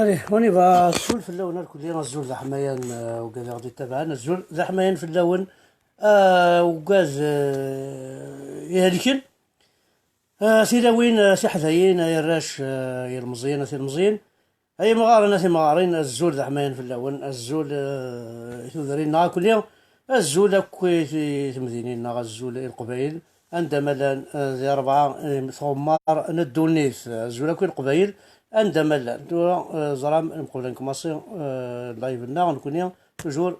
الي هوني با الزول في اللون الكلي الزول ذا حمايان وكذا غادي تبعنا الزول ذا حمايان في اللون وكاز يهلكن سيلاوين سي حذايين يا الراش يا المزيان سي المزيان اي مغارين سي مغارين الزول ذا حمايان في اللون الزول ثوذرين نا كل يوم الزول كوي في مدينين نا الزول القبائل عندما ذي أربعة ثمار ندونيس الزول كوي القبائل عندما دورا زرام نقول لكم مصير لايف النار نكون توجور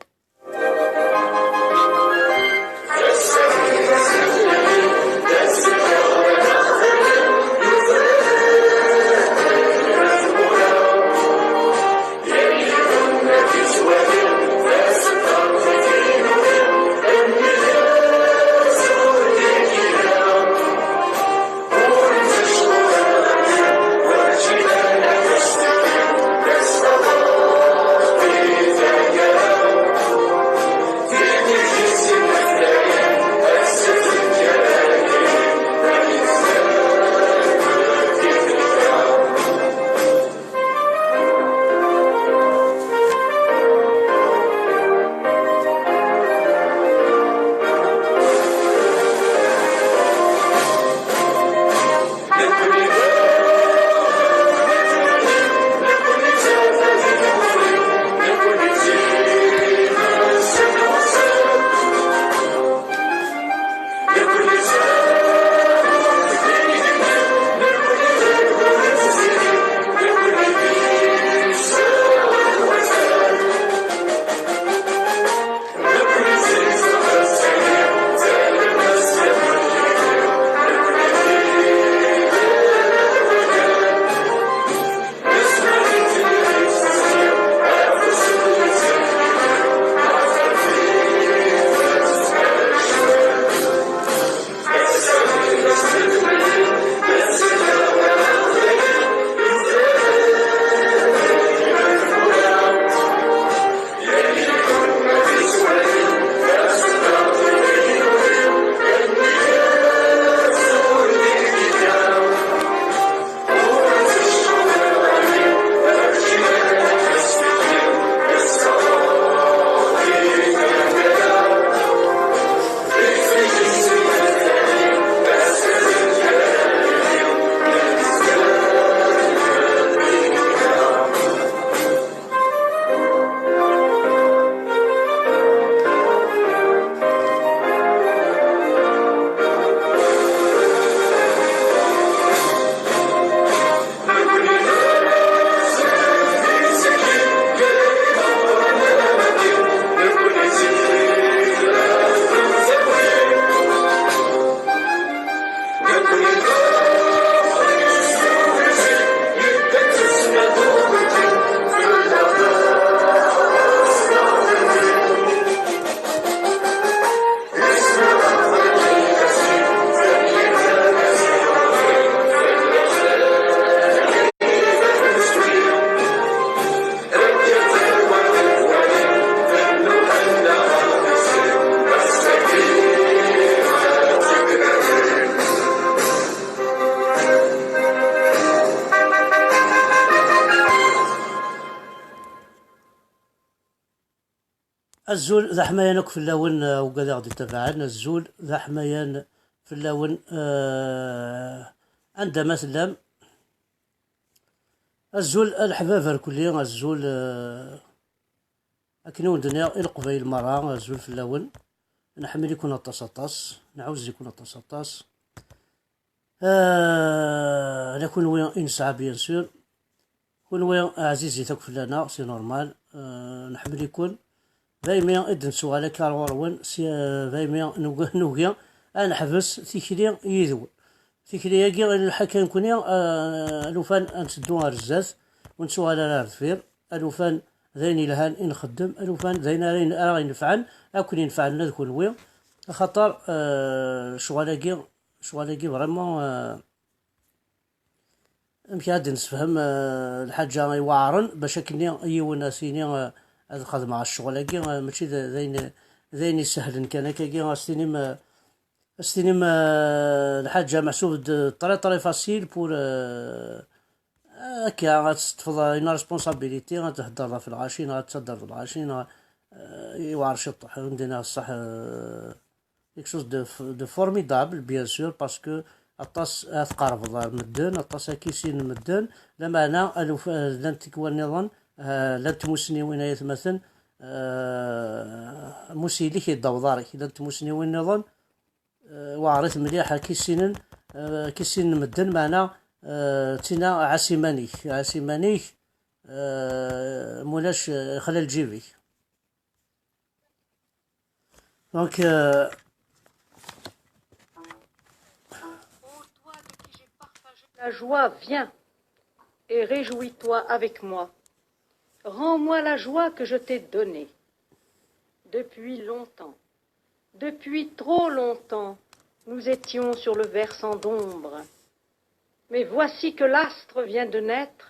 الزول ذا حمايانك في اللون وكذا غادي تبعنا الزول ذا حمايان في اللون عندما مثلا الزول الحباب الكلية الزول أكنو الدنيا القبيل مرة الزول في اللون نحمل يكون التصاطاس نعوز يكون التصاطاس نكون وين إنسعى بيان سور كون وين عزيزي تكفل لنا سي نورمال نحمل يكون دايما إدن سؤالك كارورون سي دايما نوغيا أنا حبس تيكلي يذو تيكلي يجي الحكا نكوني الوفان نسدوها رزاز ونسوال على رفير الوفان ذيني لهان نخدم الوفان ذينا رين ينفعن أكون ينفعنا ذكون وين خطر شغالاكي فريمون يمكن هاد نسفهم الحاجة يوعرن باش كني يونا سيني هذا خدمة مع الشغل كي ماشي ذين سهل كان كي استلم الحاجة محسوب طري فاسيل بور هكا غتستفض اون ريسبونسابيلتي، غتهضر في الغاشين، غتهضر في الغاشين، يوعر شطح عندنا الصح. كيك شوز دو فورميدابل بيان سور، باسكو اطاس تقارب مدن، اطاس كيسين مدن، لما انا الوف لان تكوى النظام، لان تموسني وين يتمثل موسيلي كيداو دارك، لان تموسني وين النظام وعريت مليح كيسين، كيسين مدن معنا. تينا عاسيمانيك عاسيمانيك مولاش خلال جيبك. دونك La joie vient et réjouis-toi avec moi. Rends-moi la joie que je t'ai donnée. Depuis longtemps, depuis trop longtemps, nous étions sur le versant d'ombre. Mais voici que l'astre vient de naître,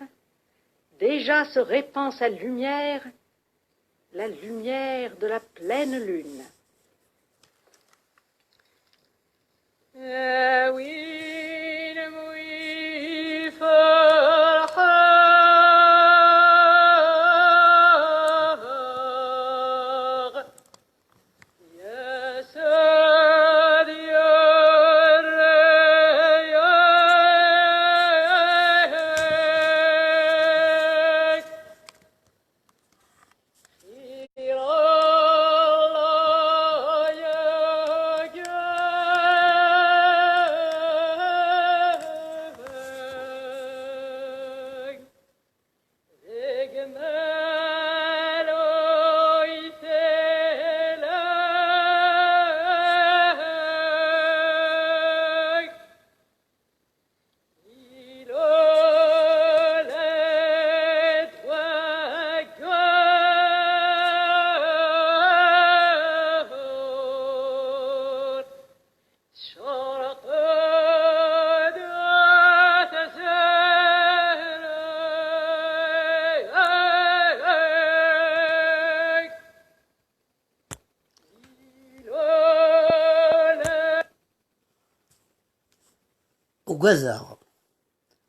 déjà se répand sa lumière, la lumière de la pleine lune.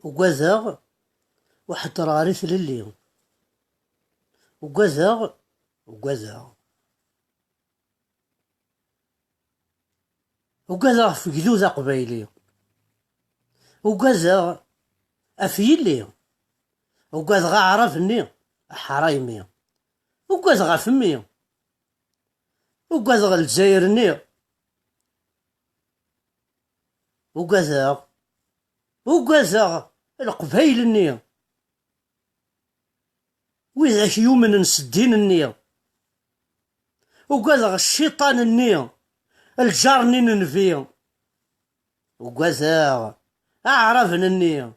وكازاغ واحد راه ثللي وكازاغ في جذوذ قبايلي، وكازاغ افيلي، وكازاغ عرفني حرايمي، وكازاغ فمي، وكازاغ الجزائرني، وكازاغ القبايل وإذا يومن نسدين وكازاغ الشيطان الجارني ننفي، وكازاغ أعرفن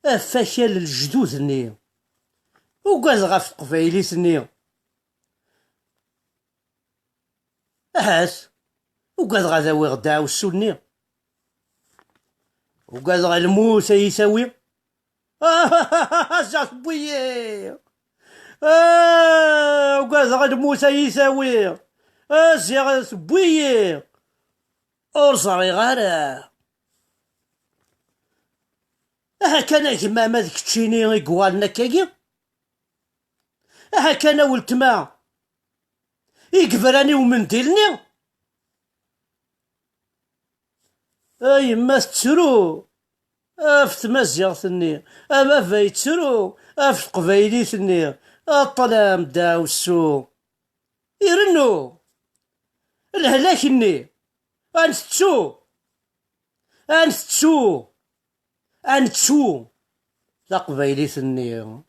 أفاكال الجدود وكازاغ في قبايليت أهات، وكازاغ ذاوي غدا عوسو وكازاغ الموسى يساوي جات بويي، وكازاغ الموسى يساوي زيغ بويي اور صريغ غارة. كان كما ما ذيك تشيني يقوالنا كاكي، كان ولتما يقبراني ومنديلني، يما تسرو في تمازيغتني، اما فايتسرو في قبايليتني، الطلام داو السو يرنو الهلاكني، انتسو لا قبايليتني.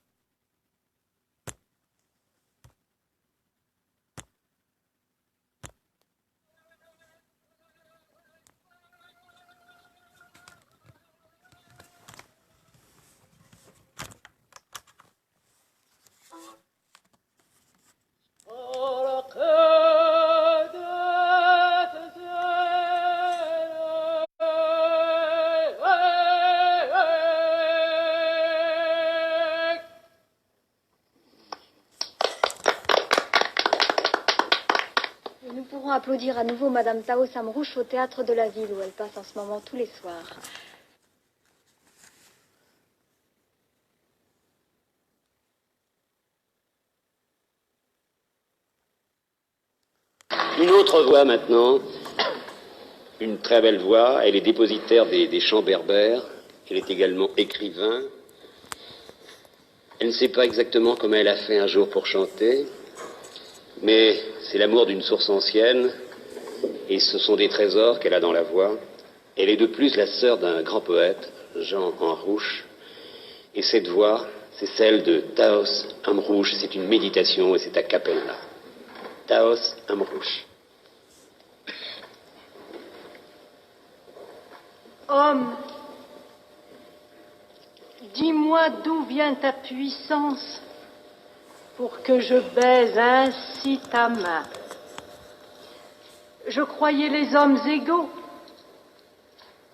Nous pourrons applaudir à nouveau Madame Tao Samrouche au théâtre de la ville où elle passe en ce moment tous les soirs. autre voix maintenant, une très belle voix. Elle est dépositaire des chants berbères. Elle est également écrivain. Elle ne sait pas exactement comment elle a fait un jour pour chanter, mais c'est l'amour d'une source ancienne, et ce sont des trésors qu'elle a dans la voix. Elle est de plus la sœur d'un grand poète, Jean Amrouche, et cette voix, c'est celle de Taos Amrouche. C'est une méditation et c'est a cappella. Taos Amrouche. Homme, dis-moi d'où vient ta puissance pour que je baise ainsi ta main. Je croyais les hommes égaux,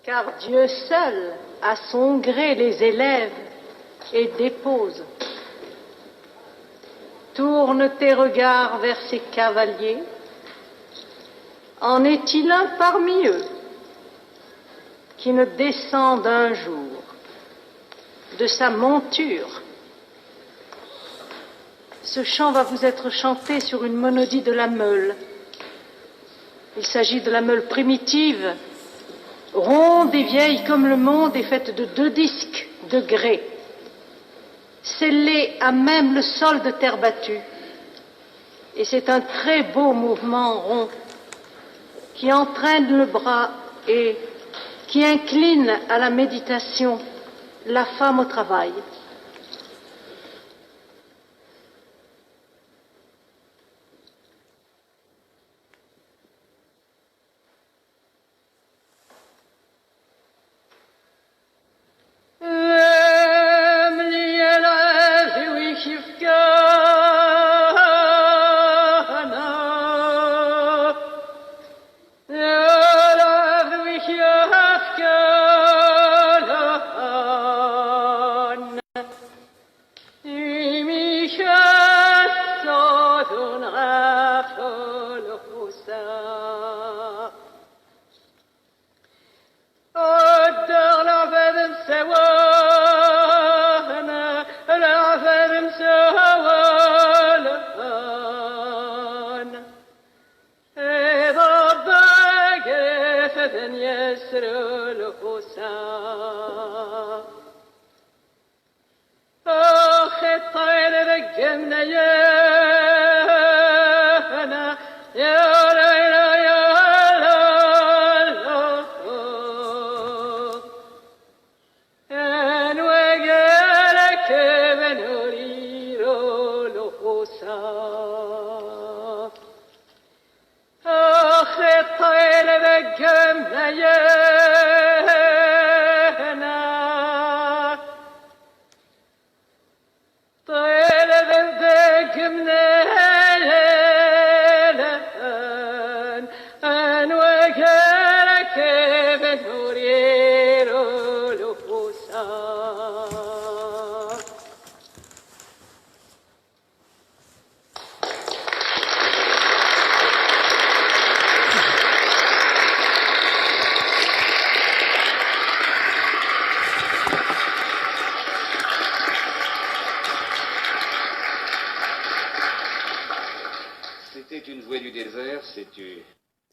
car Dieu seul, à son gré, les élève et dépose. Tourne tes regards vers ces cavaliers. En est-il un parmi eux qui ne descende un jour de sa monture? Ce chant va vous être chanté sur une monodie de la meule. Il s'agit de la meule primitive, ronde et vieille comme le monde, et faite de 2 disques de grès, scellés à même le sol de terre battue. Et c'est un très beau mouvement rond qui entraîne le bras et qui incline à la méditation la femme au travail.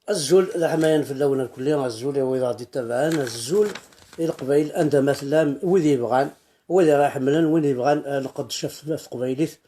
الزول الحمايان في اللون الكلي الزول وإذا غادي تابعان الزول القبائل عندها مثلا وين يبغان وين يحملن وين يبغان نقد شاف في قبايليت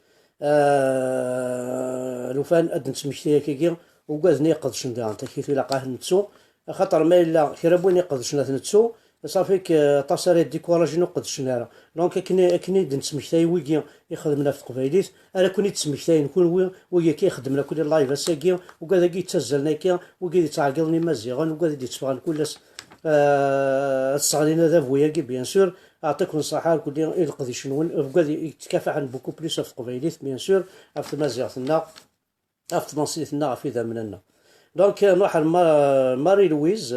لوفان ادن سميتي كيكي وكازني يقدش ندير انت كيف لاقاه نتسو خاطر ما الا خير بوين يقدش نتسو صافيك تصاري ديكوراجي نقدش نارا دونك كني دن سميتي ويكي يخدمنا في قبايليت انا كوني تسميتي نكون ويا كيخدمنا كل لايف اساكي وكذا كيتسجلنا كي وكي تعقلني مزيغان وكذا يتسفغان كلس الصغيرين هذا بويا كي بيان سور اعطيك نصيحه كل يقضي شنو وكذا يتكافح عن بوكو بليس في قبايليت بيان سور في مزيغتنا في نصيتنا في ذمننا دونك نروح ماري لويز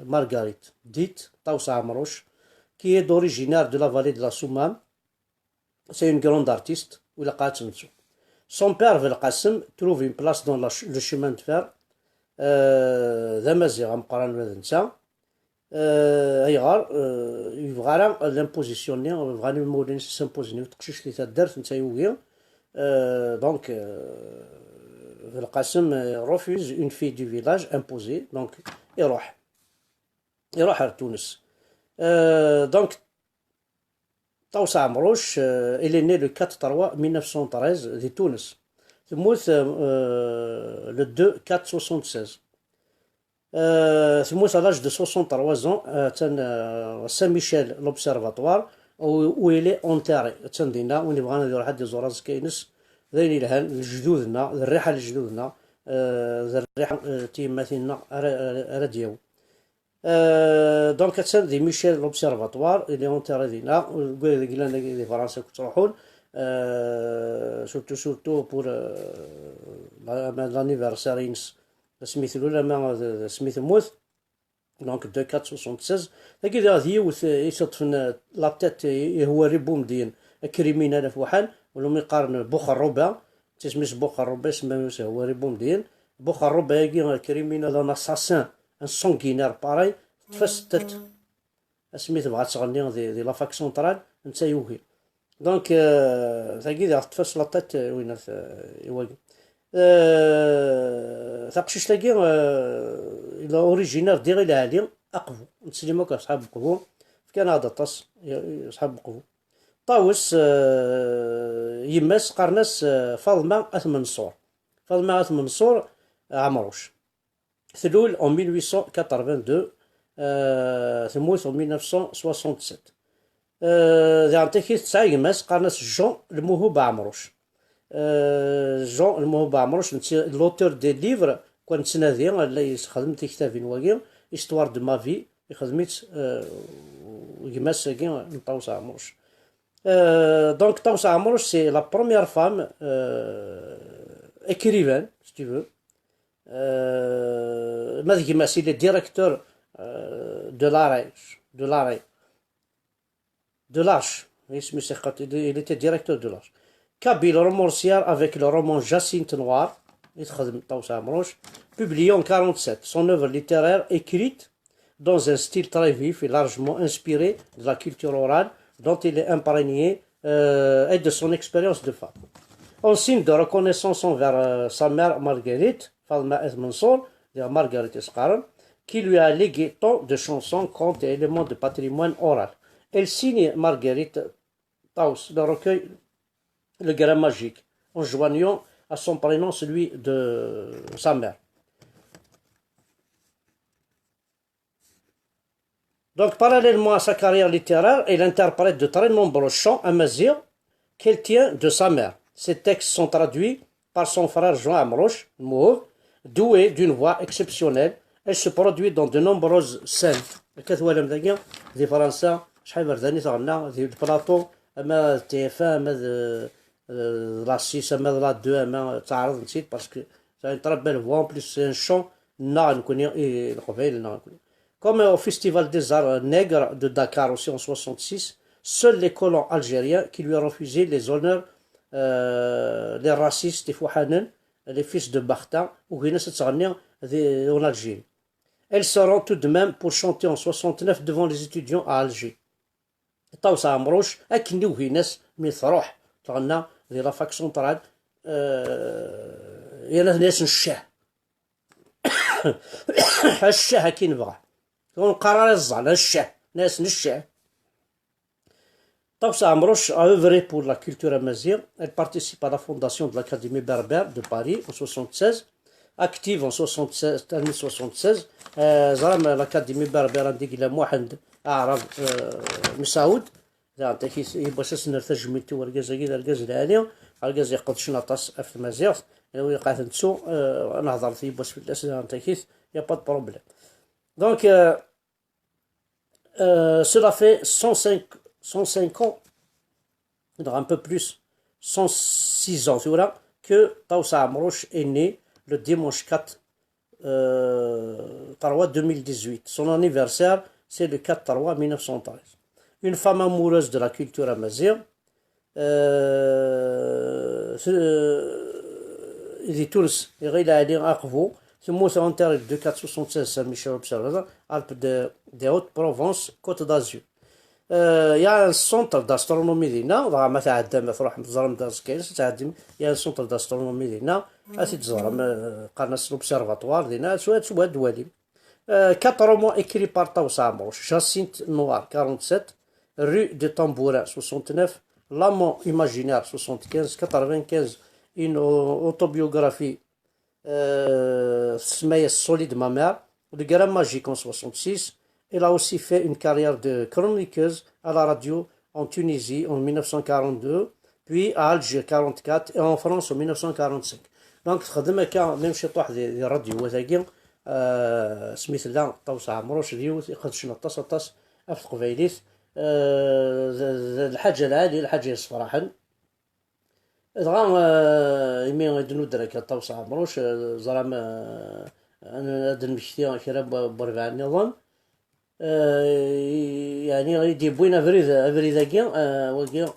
مارغاريت ديت طاوس عمروش qui est d'originaire de la vallée de la Soumam. C'est une grande artiste. Son père, Velqasem, trouve une place dans le chemin de fer. D'Amazir, Amqaran Vedensa. يبغى l'impositionner, يبغى المولين s'impositionner, تقشيش لي تدرت نتا يوغي. دونك القاسم refuse une fille du village imposée, donc يروح à Tunis. Donc طاووس عمروش il est né le 4/3 1913 de Tunis. تموت le 2/4/76. تموت à l'âge de 63 ans à Saint-Michel l'Observatoire où il est enterré. تندينا وين بغانا نديرو حد يزور راس كاينس ذاين يلهان لجدودنا الريحه لجدودنا الريحه تيماتنا راه دياو. دونك تسندي ميشيل لوبسيرفاتوار اللي اونتيري دينا قال لنا دي فرنسا كنت تروحون سورتو بور لانيفرسارينس سميث الاولى ما سميث موت دونك 2/4/76. هكذا هذه يوث يصدف لا تيت هو ريبو مدين كريمينال فوحال ولا ما يقارن بوخروبا تسميش بوخروبا اسمه هو ريبو مدين بوخروبا يجي كريمينال ان اساسان ان سونغينير باراي تفستت سميت بغات تغني دي لا فاك سونترال نتا يوهي دونك ثاكي تفاس لا تيت وين يواقي ثاقشيش تاكي الى اوريجينال ديغي العالي اقفو نتسلموك اصحاب القبو في كندا طاس اصحاب القبو طاوس يماس قرناس فاطمه اثمنصور فاطمه اثمنصور عمروش ثلول en 1882 تموت en 1967. ذا عندك تسعة يماس قرناس جون الموهوب عمروش جون الموهوب عمروش لوتور دي ليفر كنت تنادي اللي خدمت كتابين واقي استوار دو ما في خدمت يماس كاين طاووس عمروش. دونك طاووس عمروش سي لا بروميير فام écrivain si tu veux. ماذا يماس il est directeur de l'Arche il était directeur de l'Arche. Kabyle romancière avec le roman Jacinthe Noire publié en 1947. Son œuvre littéraire écrite dans un style très vif et largement inspiré de la culture orale dont il est imprégné et de son expérience de femme. En signe de reconnaissance envers sa mère Marguerite, Fatma Es Mansour, Marguerite Esqaran, qui lui a légué tant de chansons, contes et éléments de patrimoine oral. Elle signe Marguerite Taus, le recueil Le Grain Magique, en joignant à son prénom celui de sa mère. Donc, parallèlement à sa carrière littéraire, elle interprète de très nombreux chants amazigh qu'elle tient de sa mère. Ces textes sont traduits par son frère Jean Amrouche, Mouhou, doué d'une voix exceptionnelle. Elle se produit dans de nombreuses scènes. كتوالم ذاكيا دي فرنسا شحال برداني تغنى دي البلاطو اما تي اف اما لا 6 اما لا 2 اما تعرض نسيت باسكو سا ان تري بيل فوا ان بليس سي ان شون نا نكوني القبائل نا نكوني. Comme au Festival des Arts Nègres de Dakar aussi en 66, seuls les colons algériens qui lui ont refusé les honneurs, les racistes, les fils de Bakhta, ou qui ne se sont en Algérie. Elle se rend tout de même pour chanter en 69 devant les étudiants à Alger. طاووس عمروش أكني وهيناس مي تروح تغنى ديال لافاك سونترال يلا ناس الشاه الشاه كي نبغى قرار الزعل الشاه ناس الشاه. طاووس عمروش a œuvré pour la culture amazigh. Elle participe à la fondation de l'Académie berbère de Paris en 76. Active en 1976 زرم الأكاديمي بربر عندي قلنا واحد أعرب مسعود زعما يبغى نرتج ميتو ورقاز كذا رقاز العالي رقاز يقود شناطاس في المزيغ لو قاعد نتسو نهضر في بوس في الأس زعما كيس يا با دو بروبليم. دونك cela fait 105 ans un peu plus 106 ans que طاووس عمروش est né le dimanche 4 2018. Son anniversaire, c'est le 4 1913. Une femme amoureuse de la culture amazigh. Il dit tous, il a dit Arvo, ce mot est enterré de 476 Saint-Michel Observatoire, Alpes des Hautes-Provinces, Côte d'Azur. يا سونتر داسترونومي دينا دغا ما تعدى ما تروح تزرم داز كاينس تعدي يا سونتر داسترونومي دينا اسي تزرم قناص لوبسيرفاتوار دينا سواد دوالي 4 mots écrits par Taous Amrouche. Jacinthe Noir 47, rue de Tambourin 69, L'amant imaginaire 75, 95, une autobiographie Smaïs solide ma mère, le Grain magique en 66. Elle a aussi fait une carrière de chroniqueuse à la radio en Tunisie en 1942, puis à Alger 44 et en France en 1945. Donc تخدم هكا ميم شي طوح دي راديو هذاكي سميت لا طوس عمروش ديوت يخدشنا طاس في تقبايليت الحاجه العاليه الحاجه يصفراحا دغا يمي دنو درك طوس عمروش زرام انا هاد المشتي كرا بربع النظام يعني غيدي بوين افريداكي وكي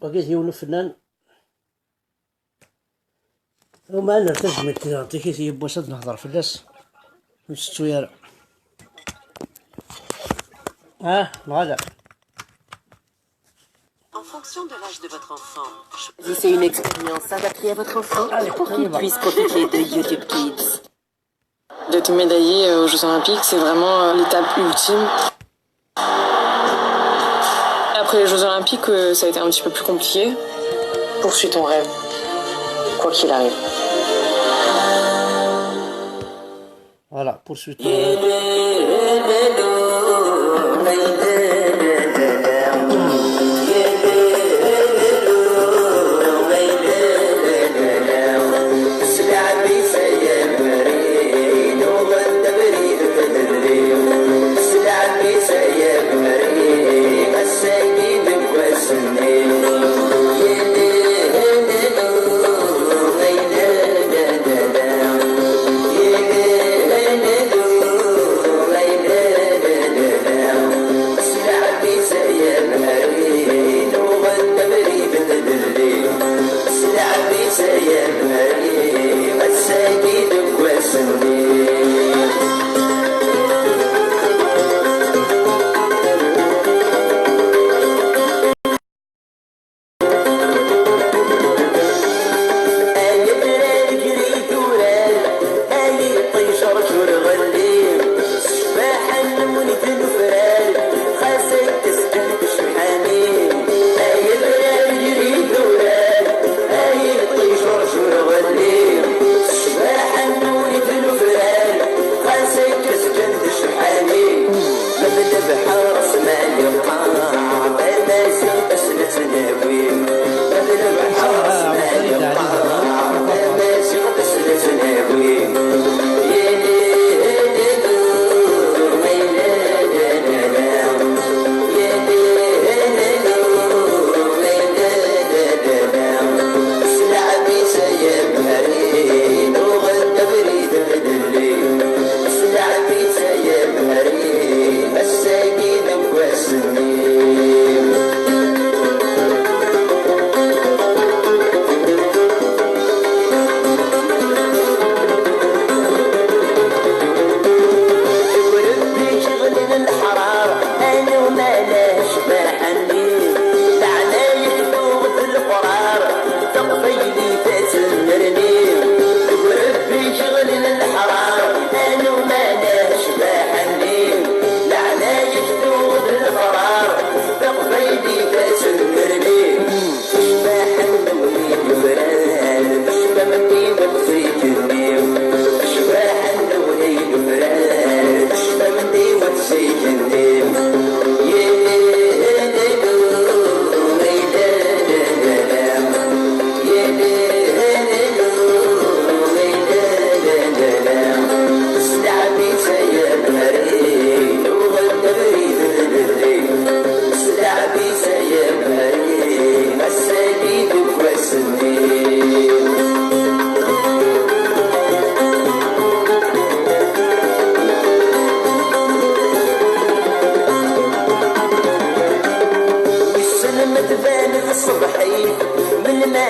وقيت يولو فنان وما انا ترجمة كذا نعطيك يبوسد نهضر فلاس نستوير هذا. En fonction de l'âge de votre enfant, choisissez une expérience adaptée à votre enfant pour qu'il puisse profiter de YouTube Kids. D'être médaillé aux Jeux Olympiques, c'est vraiment l'étape ultime. Après les Jeux Olympiques, ça a été un petit peu plus compliqué. Poursuis ton rêve, quoi qu'il arrive. Voilà, poursuis ton rêve.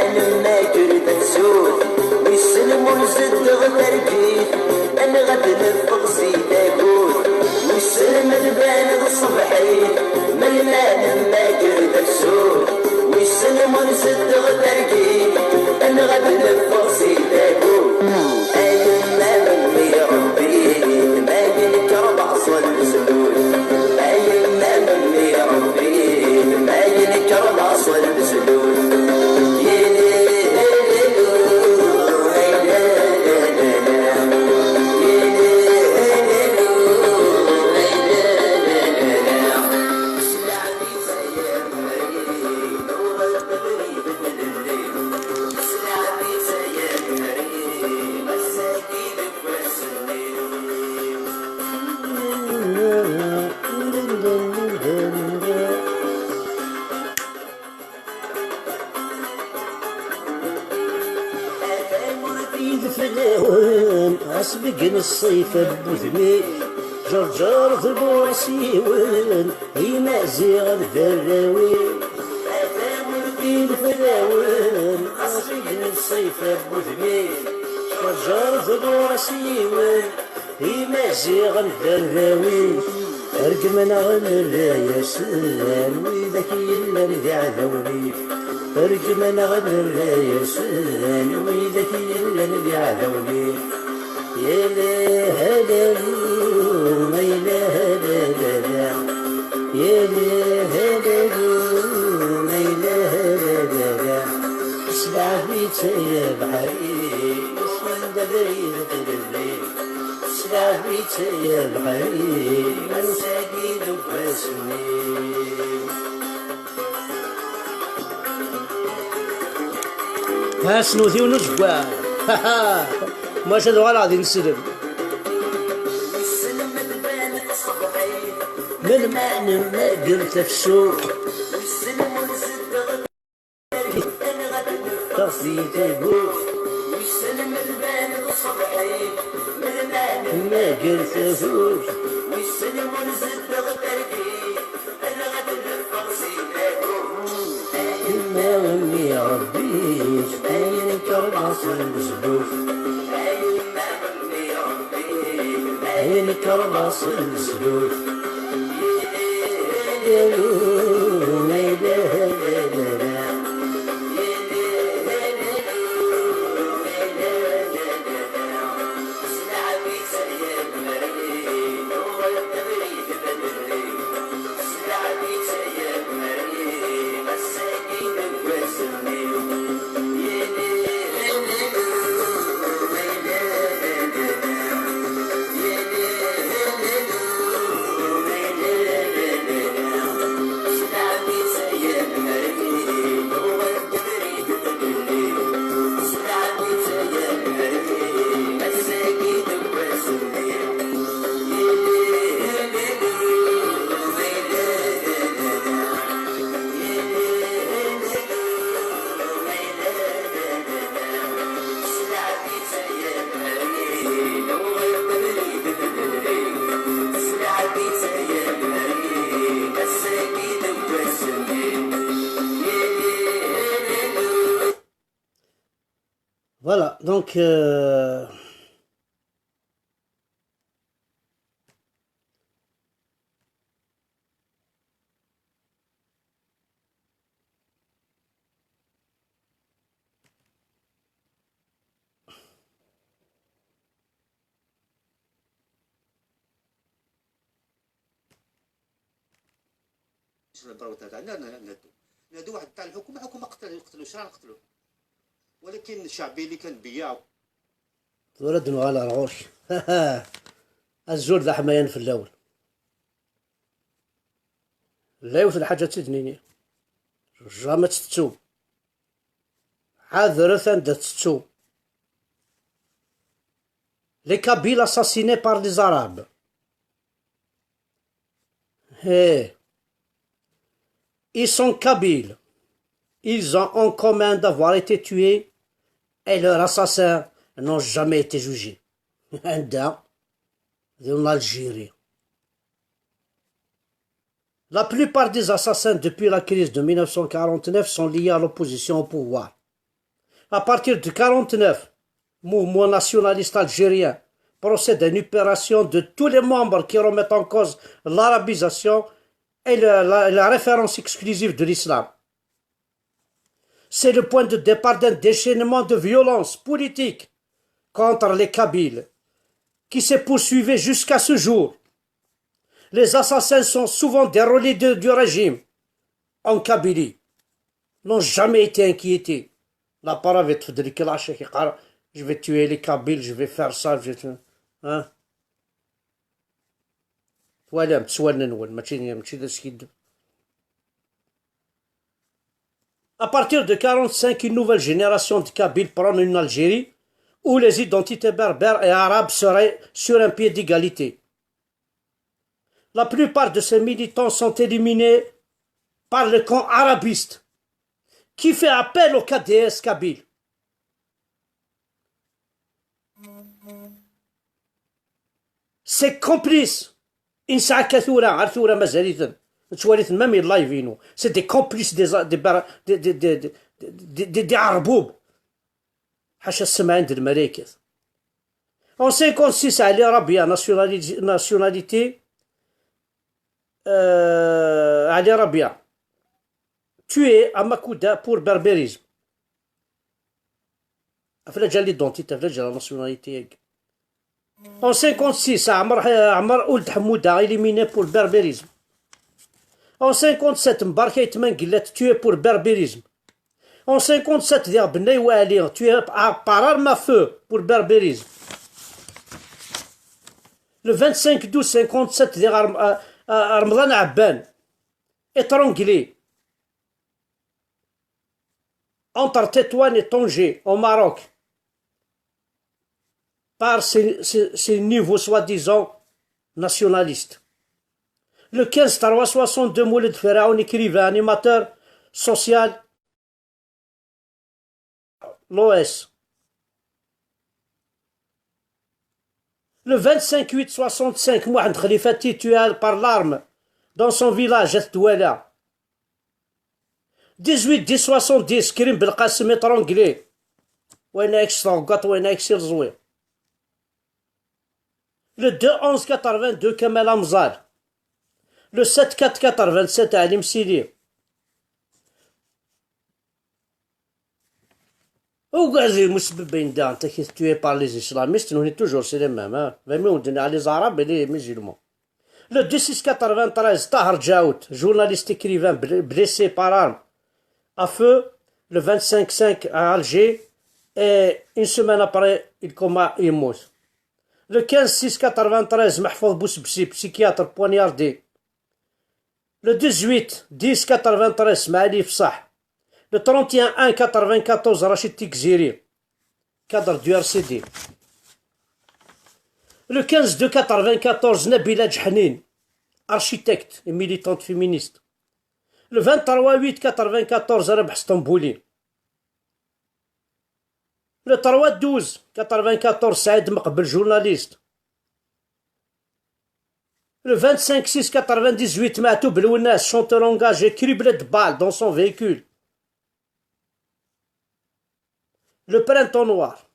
المال ما كرت تسوق ويسلم ونزد غتركيت انا غد نفق سيداكوت ويسلم البال الصبحيت ما المال ما كرت تسوق ويسلم ونزد غتركيت انا غد نفق سيداكوت ايما مني ربي ما ينكر بعصر السدود ايما مني ربي ما ينكر بعصر السدود أسبق الصيف بوذمي جرجر ضبور سيوان هيما زيغ الذراوين أفامرتي الفراوين أسبق الصيف بوذمي جرجر ضبور سيوان هيما زيغ الذراوين أرقمنا غنر ياسان وإذاك إلا ندي عذولي أرقمنا غنر ياسان وإذاك إلا ندي عذولي يا لا هلا ما لا هلا لا يا لا هلا ما لا هلا لا اسمع بيت يا بحري اسمع دبريد الليل اسمع بيت يا بحري من ساقي دبسني ها سنوثي ونجوا ما شادو غادي نسلم من ما قلت في السوق تصيت يقول ما قلت في السوق ما ومي يا ربي عينك رباص الزبوف عينك رباص الزبوف ما إله إلا الله Voilà, donc نادوا واحد تاع الحكومه قتلوا شرا نقتلوه ولكن الشعبي اللي كان بياعو ولد على العرش الزول لحمايان في الاول لا يوث الحاجة تدنيني جامت تتو عذرة عند تتو les Kabyles assassinés par les Arabes. Hey. Ils sont Kabyles. Ils ont en commun d'avoir été tués et leurs assassins n'ont jamais été jugés. En Algérie. La plupart des assassins depuis la crise de 1949 sont liés à l'opposition au pouvoir. à partir de 49, mouvement nationaliste algérien procède à une opération de tous les membres qui remettent en cause l'arabisation et la référence exclusive de l'islam. C'est le point de départ d'un déchaînement de violence politique contre les Kabyles, qui s'est poursuivi jusqu'à ce jour. Les assassins sont souvent des relais du régime en Kabylie, n'ont jamais été inquiétés. La parole est de je vais tuer les Kabyles, je vais faire ça, je vais... Hein? À partir de 1945, une nouvelle génération de Kabyles prend une Algérie où les identités berbères et arabes seraient sur un pied d'égalité. La plupart de ces militants sont éliminés par le camp arabiste qui fait appel au KDS Kabyle. Ses complices, c'est des complices des عربوب حاشا السمع عند المراكز. En 1956, Ali Rabia, nationalité Ali Rabia, tué à Makouda pour berbérisme. أفلا l'identité, أفلا la nationalité. En 1956, Amar Ould Hamouda, éliminé pour le berbérisme. En 1957, Mbarka Itman Gillet, tué pour le berbérisme. En 1957, Bnei Wali, tué par arme à feu pour le berbérisme. Le 25-12-57, Ramadan Abban, étranglé entre Tétouan et Tanger, au Maroc, par ces niveaux soi-disant nationalistes. Le 15-62, Mouled Feraoun, écrivain, animateur social, l'OS. Le 25-8-65, Mouhad Khalifati, tué par l'arme dans son village, Douala. 18-10-70, Krim Belqassim, étranglé. Ouena Extrangat, Ouena Exilzoué. Le 2-11-82, Kamal Amzal. Le 7-4-87, Alim Sidi. وقاعد مسببين دا انت كي tué par les islamistes, nous on est toujours c'est les mêmes, hein. Vraiment on donne les arabes et les musulmans. Le 26-93, Tahar Djaout, journaliste écrivain blessé par arme à feu, le 25-5 à Alger, et une semaine après il coma et meurt. Le 15-6-93, Mahfouz Bousbsi, psychiatre poignardé. Le 18-10-93, Maali Fsah. Le 31-1-94, Rachid Tikziri, cadre du RCD. Le 15-2-94, Nabila Djahnin, architecte et militante féministe. Le 23-8-94, Rabh Stambouli. Le 3-12-94, Saïd Maqbel, journaliste. Le 25-6-98, Matou Belounas, chanteur engagé, criblé de balles dans son véhicule. Le printemps noir.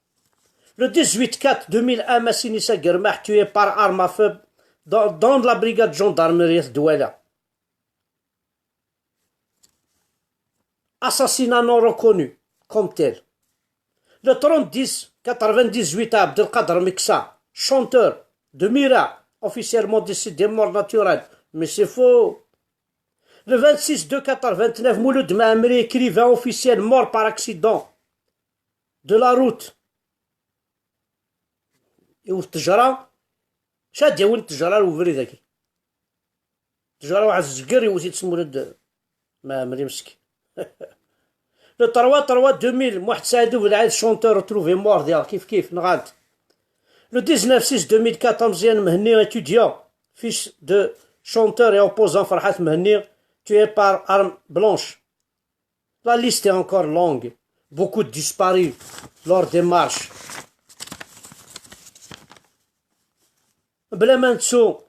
Le 18-4-2001, Massini Sagermah, tué par arme à feu dans la brigade gendarmerie de Douala. Assassinat non reconnu comme tel. Le 30-10-98, Abdelkader Miksa, chanteur de Mira, officiellement décédé mort naturelle. Mais c'est faux. Le 26-2-29, Mouloud Mahamri, écrivain officiel mort par accident de la route. Et où التجارة شاد يا ولد التجارة الوفري ذاك التجارة واحد الزقر يوزيد سمو ولد ماهمري مسكين. Le 3-3-2000, Mouhed Saïdou Belhaïd, chanteur retrouvé mort ديال كيف نغاد. Le 19-6-2004, Mhenni, étudiant, fils de chanteur et opposant Farhat Mhenni, tué par arme blanche. La liste est encore longue. Beaucoup de disparus lors des marches. Blementsou,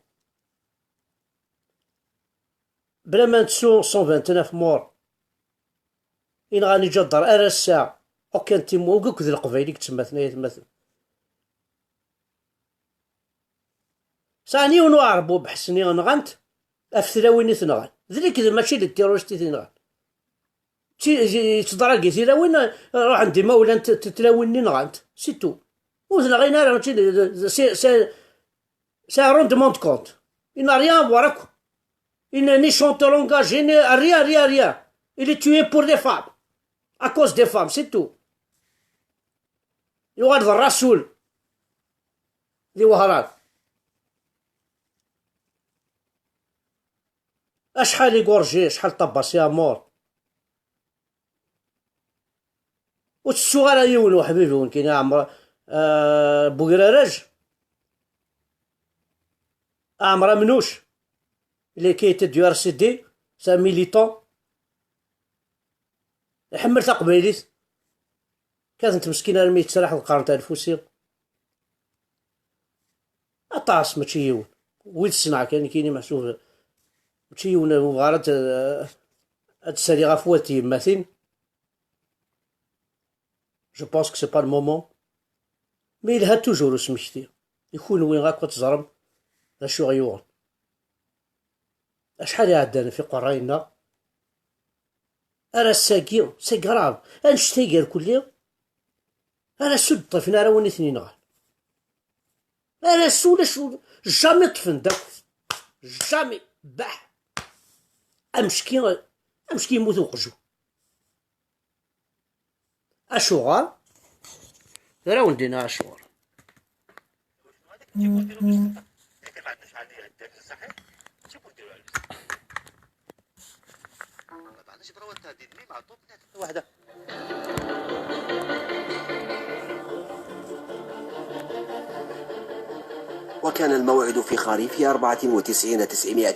129 morts. إن غاني جدر أرسا وكان تيمو وكذا القبايلي كتسمى ثنايا تماثل ساني ونعربو بحسني نغنت افتراويني ثنغان ذلك ماشي للتيرورستي ثنغان تضرقي تلاوين روح عندي مولا تلاويني نغانت سي تو وثنغينا راه سي روندمون كونت il n'a rien à voir avec il n'est ni chanteur engagé ni rien il est tué pour les femmes à cause des femmes c'est tout يوغاد الرسول اللي وهران اشحال يقورجي شحال طباس يا مور والسؤال يولو حبيبي وين كاين عمر بوغرارج عمرا منوش اللي كيت دو ار سي دي سا ميليتون يحمل تقبيليت كانت مسكينه رميت تسرح القرن تاع الفوسيل اطاس ماشي يون ويل الصناعه كاين محسوب ماشي يون مغارات هاد السالي غافواتي ماثين جو بونس كو سي با المومون مي لها توجور سمشتي يكون وين غاك تزرم اشو غيون اشحال يعدانا في قراينا انا الساقي سي كراف انشتي غير كل يوم انا سود طفنا راه وين اثنين غال انا سول شو جامي طفن داك جامي باح امشكي يموت وقجو اشوغال راه ولدينا اشوغال وكان الموعد في خريف 94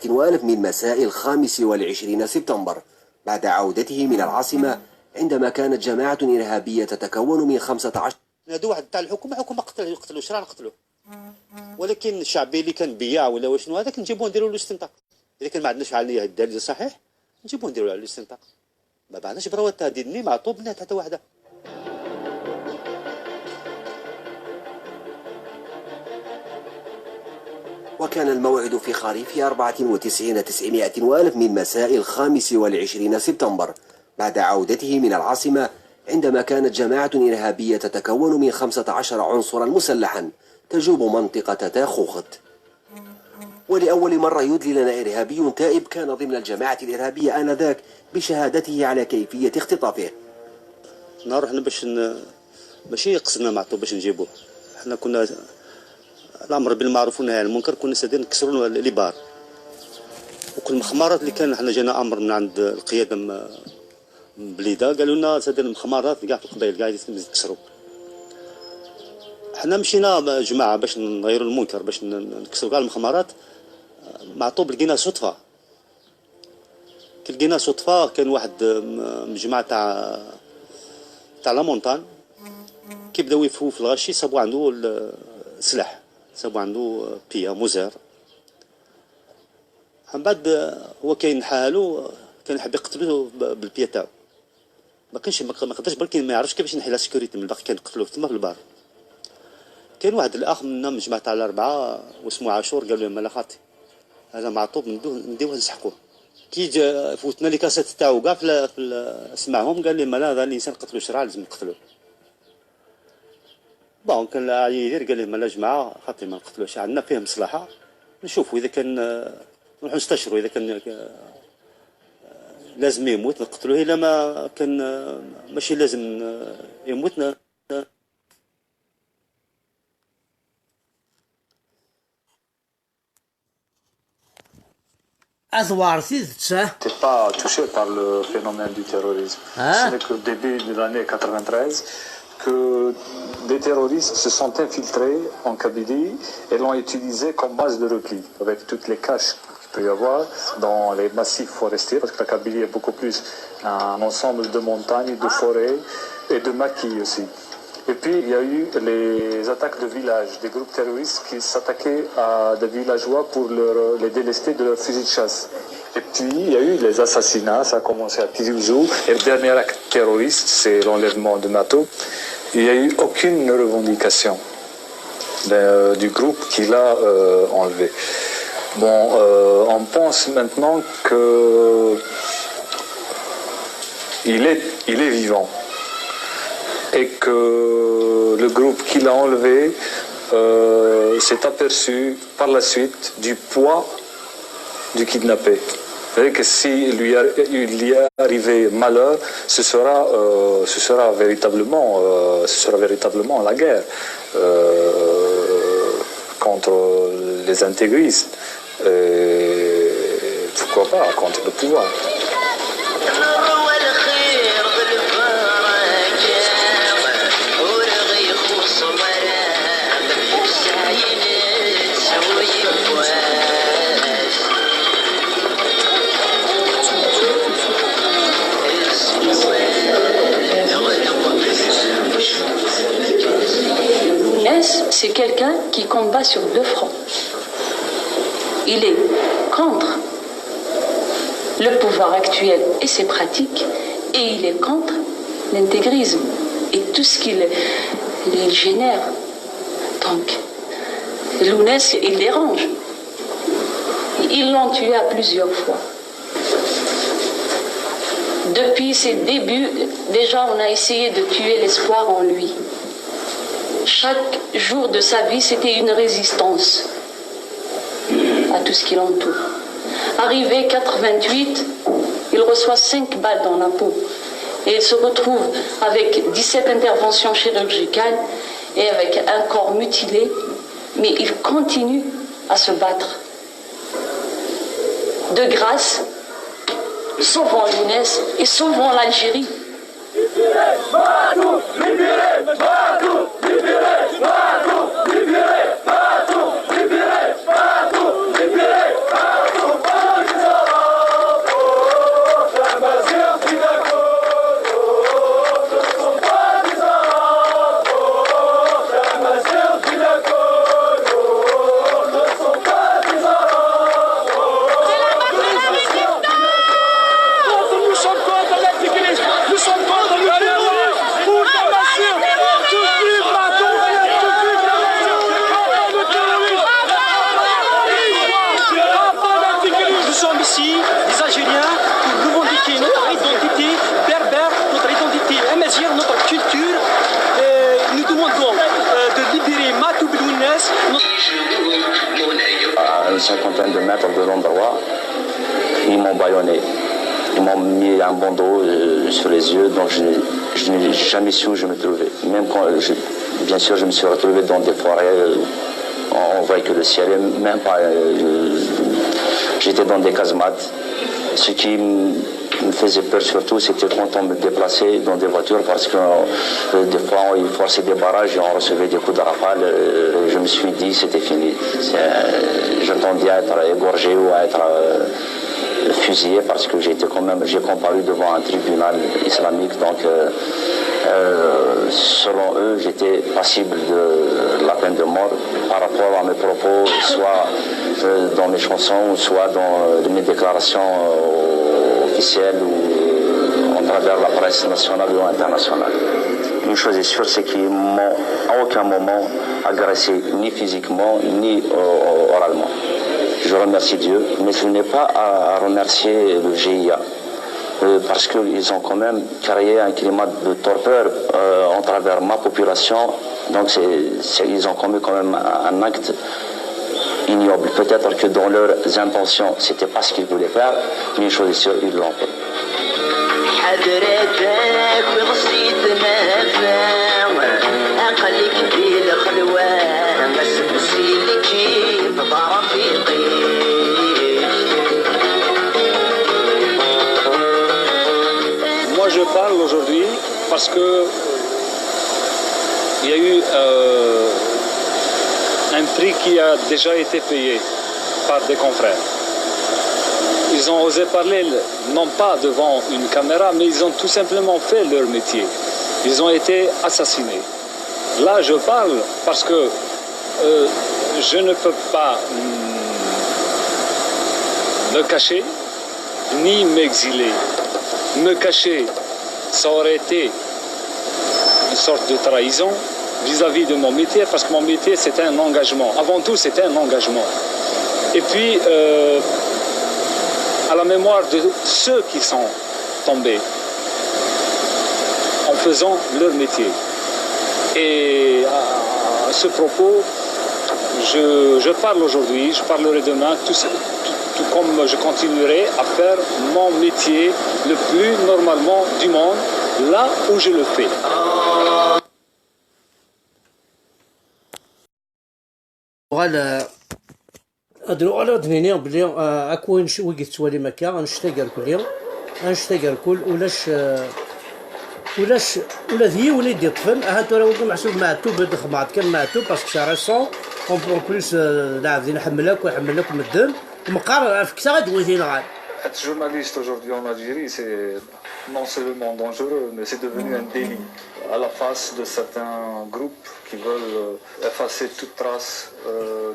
وألف من مساء 25 سبتمبر بعد عودته من العاصمة، عندما كانت جماعة إرهابية تتكون من 15. نادوا واحد تاع الحكومه يقتلوا شرا نقتلوه، ولكن الشعبي اللي كان بياع ولا واشنو هذاك نجيبوه نديروا له الاستنطاق. اذا كان ما عندناش عليه الدليل صحيح نجيبوه نديروا له الاستنطاق. ما بعدناش بروات هذه دني معطوب بنات حتى واحده. وكان الموعد في خريف 94 وألف من مساء 25 سبتمبر بعد عودته من العاصمة، عندما كانت جماعة إرهابية تتكون من 15 عنصرا مسلحا تجوب منطقة تاخوخت. ولأول مرة يدلي لنا إرهابي تائب كان ضمن الجماعة الإرهابية آنذاك بشهادته على كيفية اختطافه. رحنا باش ماشي قصدنا معطوب باش نجيبوه، احنا كنا الامر بالمعروف والنهي عن المنكر، كنا سادين نكسروا الابار وكل المخمارات اللي كان. احنا جانا امر من عند القياده من بليده، قالوا لنا سادين المخمارات كاع في القبائل كاع يكسروا. احنا مشينا جماعه باش نغيروا المنكر، باش نكسروا كاع المخمارات. معطوب لقينا صدفه، كي لقينا صدفه كان واحد مجموعه تاع لا مونطان كي بداو يفوا في الغشي صابوا عنده السلاح، صابوا عنده بيا موزار. من بعد هو كاين حالو كان يحب يقتلوه بالبيا تاعو، ما قدرش برك ما يعرفش كيفاش نحي لا سيكوريتي من الباقي، كان قتلوه تما في البار. كاين واحد الاخ منا مجموعه تاع الاربعه واسمه عاشور، قال لهم لا خاطي هذا معطوب نديوه نسحقوه. كي جا فوتنا لي كاسات تاعو كاع سمعهم، قال لي مالا هذا الانسان قتلو شرع لازم نقتلوه. بون كان يدير قال لهم لا جماعه خاطي ما نقتلوش، عندنا فيه مصلحه نشوفوا اذا كان نروحوا نستشروا اذا كان لازم يموت نقتلوه، الا ما كان ماشي لازم يموتنا. T'es pas touché par le phénomène du terrorisme. Ce n'est qu'au début de l'année 93 que des terroristes se sont infiltrés en Kabylie et l'ont utilisé comme base de repli, avec toutes les caches qu'il peut y avoir dans les massifs forestiers, parce que la Kabylie est beaucoup plus un ensemble de montagnes, de forêts et de maquis aussi. Et puis il y a eu les attaques de villages, des groupes terroristes qui s'attaquaient à des villageois pour les délester de leurs fusils de chasse. Et puis il y a eu les assassinats, ça a commencé à Tizi-Ouzou. Et le dernier acte terroriste, c'est l'enlèvement de Mato. Il n'y a eu aucune revendication du groupe qui l'a enlevé. Bon, on pense maintenant que il est vivant et que le groupe qui l'a enlevé s'est aperçu par la suite du poids du kidnappé. Vous savez que s'il lui est arrivé malheur, ce sera véritablement la guerre contre les intégristes. Et pourquoi pas contre le pouvoir. C'est quelqu'un qui combat sur deux fronts. Il est contre le pouvoir actuel et ses pratiques, et il est contre l'intégrisme et tout ce qu'il génère. Donc, Lounès, il dérange. Ils l'ont tué à plusieurs fois. Depuis ses débuts, déjà on a essayé de tuer l'espoir en lui. Chaque jour de sa vie, c'était une résistance à tout ce qui l'entoure. Arrivé 88, il reçoit 5 balles dans la peau. Et il se retrouve avec 17 interventions chirurgicales et avec un corps mutilé. Mais il continue à se battre. De grâce, sauvons Lounès et sauvons l'Algérie. À une cinquantaine de mètres de l'endroit, ils m'ont bâillonné. Ils m'ont mis un bandeau sur les yeux, donc je n'ai jamais su où je me trouvais. Même quand, bien sûr, je me suis retrouvé dans des forêts, on voyait que le ciel, même pas. J'étais dans des casemates. Ce qui me faisait peur surtout, c'était quand on me déplaçait dans des voitures, parce que des fois, il forçait des barrages et on recevait des coups de rafale. Je me suis dit, c'était fini. J'attendais à être égorgé ou à être fusillé, parce que j'ai comparu devant un tribunal islamique. Donc, selon eux, j'étais passible de la peine de mort par rapport à mes propos, soit dans mes chansons, soit dans mes déclarations officielles ou à travers la presse nationale ou internationale. Une chose est sûre, c'est qu'ils m'ont à aucun moment agressé, ni physiquement, ni oralement. Je remercie Dieu, mais ce n'est pas à remercier le GIA. Parce qu'ils ont quand même créé un climat de torpeur en travers ma population. Donc ils ont commis quand même un acte ignoble. Peut-être que dans leurs intentions, c'était pas ce qu'ils voulaient faire, mais une chose est sûre, ils l'ont fait. Moi je parle aujourd'hui parce que il y a eu un prix qui a déjà été payé par des confrères. Ils ont osé parler, non pas devant une caméra, mais ils ont tout simplement fait leur métier. Ils ont été assassinés. Là, je parle parce que je ne peux pas me cacher ni m'exiler. Me cacher, ça aurait été une sorte de trahison vis-à-vis de mon métier, parce que mon métier, c'était un engagement. Avant tout, c'était un engagement. Et puis, à la mémoire de ceux qui sont tombés en faisant leur métier. Et à ce propos, je parle aujourd'hui, je parlerai demain, tout comme je continuerai à faire mon métier le plus normalement du monde, là où je le fais. هادو دنيني بلي اكوين وقت توالي مكا غنشتاقر كل يوم غنشتاقر كل ولا ذي وليد يطفن هادو راه وقع محسوب معتوب خمعت كان معتوب باسكو سا ريسون اون بلوس لاعب نحملك ويحملك مدن مقارن في كتا غدويتينا غاد. Être journaliste aujourd'hui en Algérie, c'est non seulement dangereux, mais c'est devenu un délit à la face de certains groupes qui veulent effacer toute trace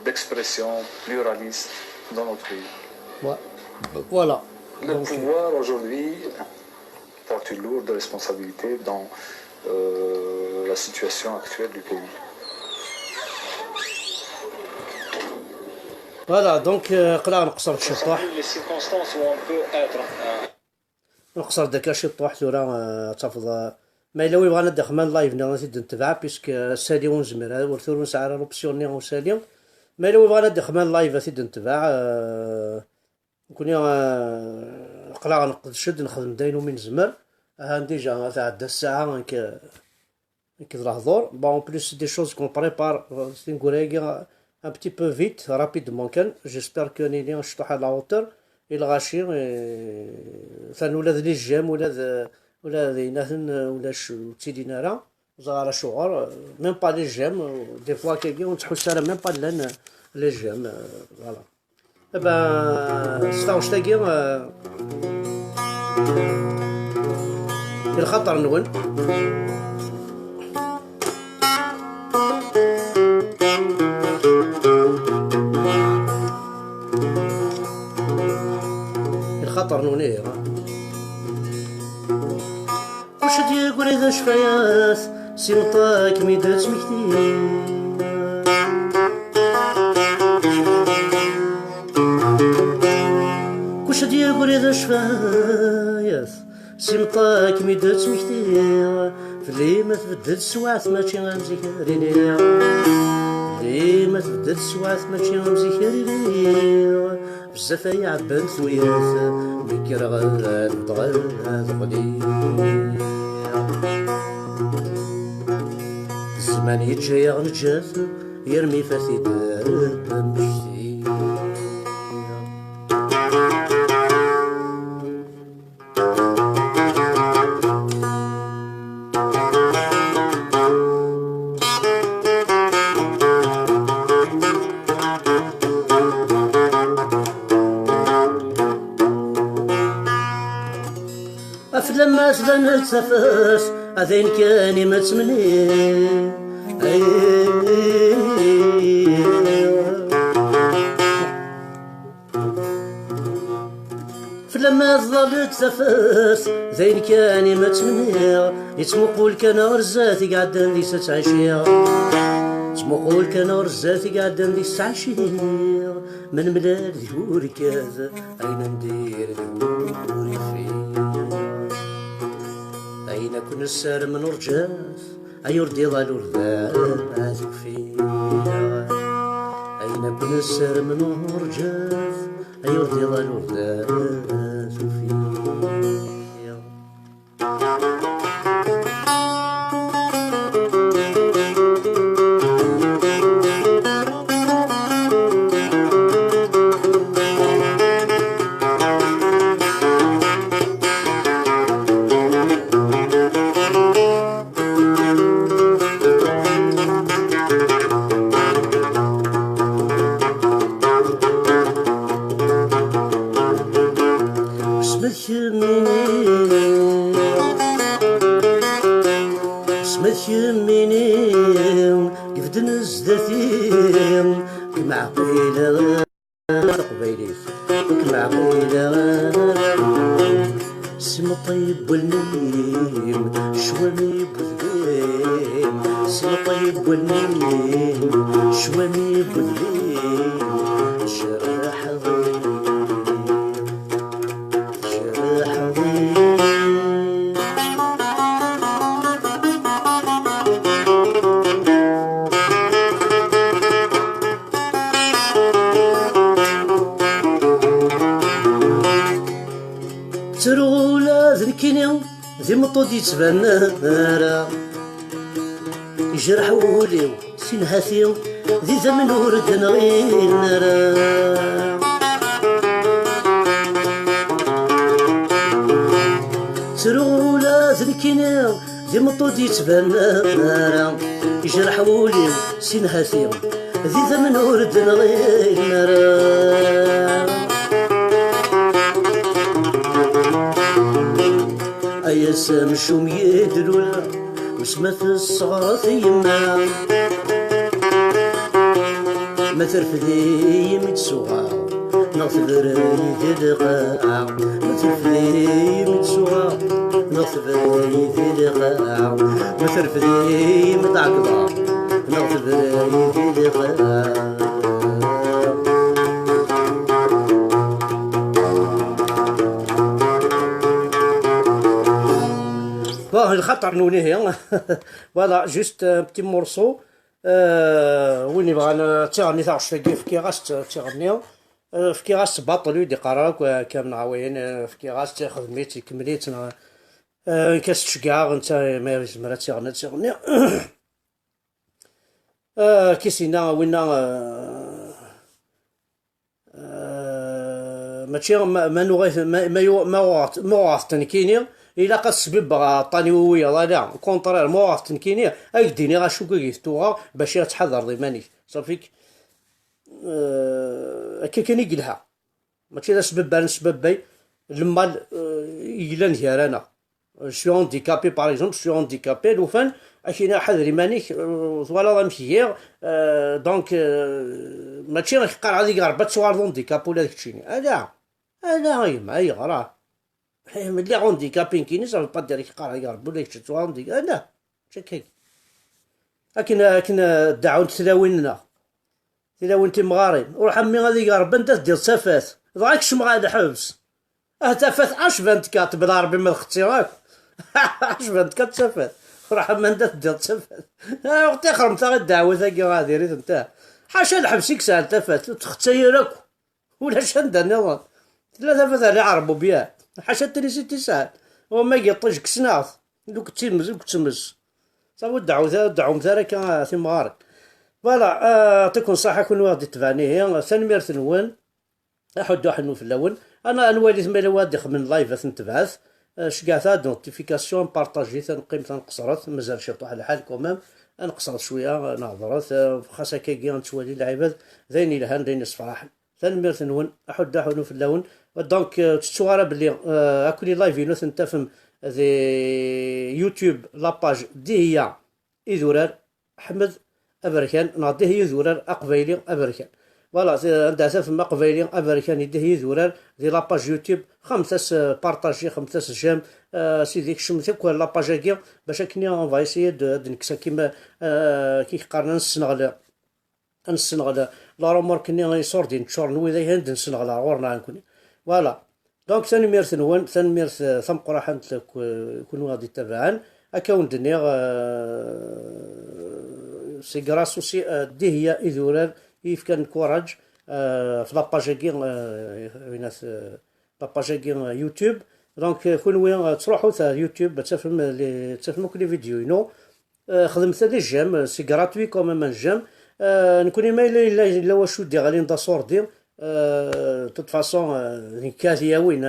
d'expression pluraliste dans notre pays. Ouais. Voilà. Le pouvoir aujourd'hui porte une lourde responsabilité dans la situation actuelle du pays. فوالا دونك قلنا نقصر الشطاح نقصر داك الشطاح ثورا تفض ما الا بغانا دخمان لايف نغادي نتبع بيسك سالي ونزمر ورثور نسعى لوبسيوني وسالي ما الا بغانا دخمان لايف غادي نتبع كوني قلنا نقد نخدم داينو من زمر ديجا تعدى الساعه كي الحضور بون بلوس دي شوز كون بريبار سي نقول un petit peu vite, rapidement. J'espère que nous allons à la hauteur. Il rachir ça nous l'a dit j'aime ou la même pas les j'aime des fois quelqu'un on se ça même pas les j'aime voilà. Eh ben c'est واش تاقي الخطر نون الخطر نوني وش تيقول إذا شفايات سيمطاك ميدات مكتير وش تيقول إذا شفايات سيمطاك ميدات مكتير فلي ما تبدل سواعث ماشي غنزكريني فلي ما تبدل سواعث ماشي غنزكريني بزاف يعبان ثوياث مكر غاد غلي الزمان يتجا يغنجاث يرمي فاسد مشتي لما تبان تفاس هذين كاني ما تمني فلما ظل تفاس ذين كاني ما تمني يتمقول كان رزاتي قاعدة دي ستعشير تمقول كان رزاتي قاعدة دي ستعشير من بلاد ذهوري كذا أين ندير ذهوري فيه أين كن السار من رجاس أيردي ظل ورذاذ فيها أين كن السار من رجاس أيردي ظل ورذاذ فيها كميني قفد نزدتي كمع قيلة قبيليس كمع قيلة سم طيب والنيم شوامي بوذقيم سم طيب والنيم شوامي بوذقيم جرح ضيم جرح ضيم ترولا ذنكيني ذي مطود يتبنى يجرح وليو سنهاثي ذي زمن ورد نغين ترولا ذنكيني ذي مطود يتبنى يجرح وليو سنهاثي ذي زمن ورد نغين يا سامشوم يدلولا وسمت الصغار يما ما ترفدي متسوغا نغفر يدي القاع ما ترفدي متسوغا نغفر يدي القاع ما ترفدي متعقبا نغفر يدي القاع الخطر نونيه فوالا جوست بتي مورسو وين يبغى تيغني تاع شفاكي في كيغاس تيغني في كيغاس باطلو دي قراك كامل عاوين في كيغاس تاخذ ميتي كمليت كاس تشكاغ انت ما يزمر تيغني كيسينا وينا ماشي ما نغيث ما واث تنكيني إلا قد سبب طانيوية لا كونطرير مواقف تنكينية أكديني غاشو كيفتوها باش تحضر ضماني صافيك هكا كان يقلها ماشي لا سبب أنا سبب لما يلا نهار أنا شو هانديكابي باغ اكزومبل شو هانديكابي لوفان أكينا حذري مانيك فوالا غنمشي دونك ماشي غيقال غادي قربت صوار هانديكاب ولا داكشي هذا غيما يغراه ملي هانديكابين كاينين صافي با دير يقرا يقرب ولا يكتب هانديكاب لا شكاين لكن دعوة تلاويننا تلاوين تمغارين ورحمي غادي يقرب انت دير تافات ضاك شمغا الحبس تافات 24 بالعربي ما خدتي راك 24 تافات ورحمي انت دير تافات وقت خرمت غير الدعوة ثاكي غادي ريت انت حاشا الحبس يكسال تافات تختي راك ولا شندا نظام ثلاثة تافات اللي عربوا بيها حاشا تريسي تسعة وما يطيج كسناث دوك تيمز وكتمز صافي دعوة مثلا كان في مغارب فوالا يعطيكم الصحة كون غادي تبعنيه ثاني ميرث نون أحد واحد في الأول أنا نوالي ثمانية واد من لايف تنتبعث شكاثا نوتيفيكاسيون بارطاجي تنقيم تنقصرت مازال شي على حال كومام نقصرت شوية نهضرت خاصة كي نتوالي العباد ذين الهان ذين الصفراح ثاني ميرث نون أحد واحد في الأول دونك تشوارا بلي أكوني لايفينو تنتفهم ذي يوتيوب لاباج دي هي إذورار أحمد أبركان نعطيه هي ذورار أقبيلي أبركان فوالا عندها تفهم أقبيلي أبركان يديه هي ذورار ذي لاباج يوتيوب خمسة بارطاجي خمسة جيم سيديك شمتك كل لاباج هاكي باش كني اون سيي نكسا كيما كي قارنا نسنغل لا رومور كني غيصور دي نتشور نوي هند نسنغل غورنا نكوني فوالا دونك ثاني ميرث نون ثاني ميرث ثم قراحة كونوا غادي تابعان أكاون دنيا سي غراس اوسي دي هي إذورار كان كوراج في لاباجاكي ويناس لاباجاكي يوتيوب دونك كونوا تروحوا تاع يوتيوب تفهموا كل فيديو خدمت لي جيم سي غراتوي كوميم ان جيم نكوني ما الا واش ودي غادي ندا صور دير توت فاصون كازياوين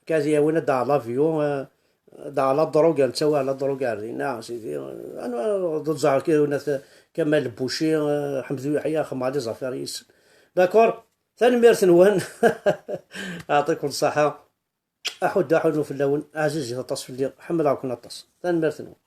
كازياوين دا لافيون دا على دروغ نتاوى على دروغ رينا سيدي انا ضد زعر وناس كمال البوشي حمد يحيى خمالي زفاريس داكور ثاني ميرث نوان يعطيكم الصحة أحد في اللون عزيزي تطص في الليل حمل عاوكم الطص ثاني ميرث نوان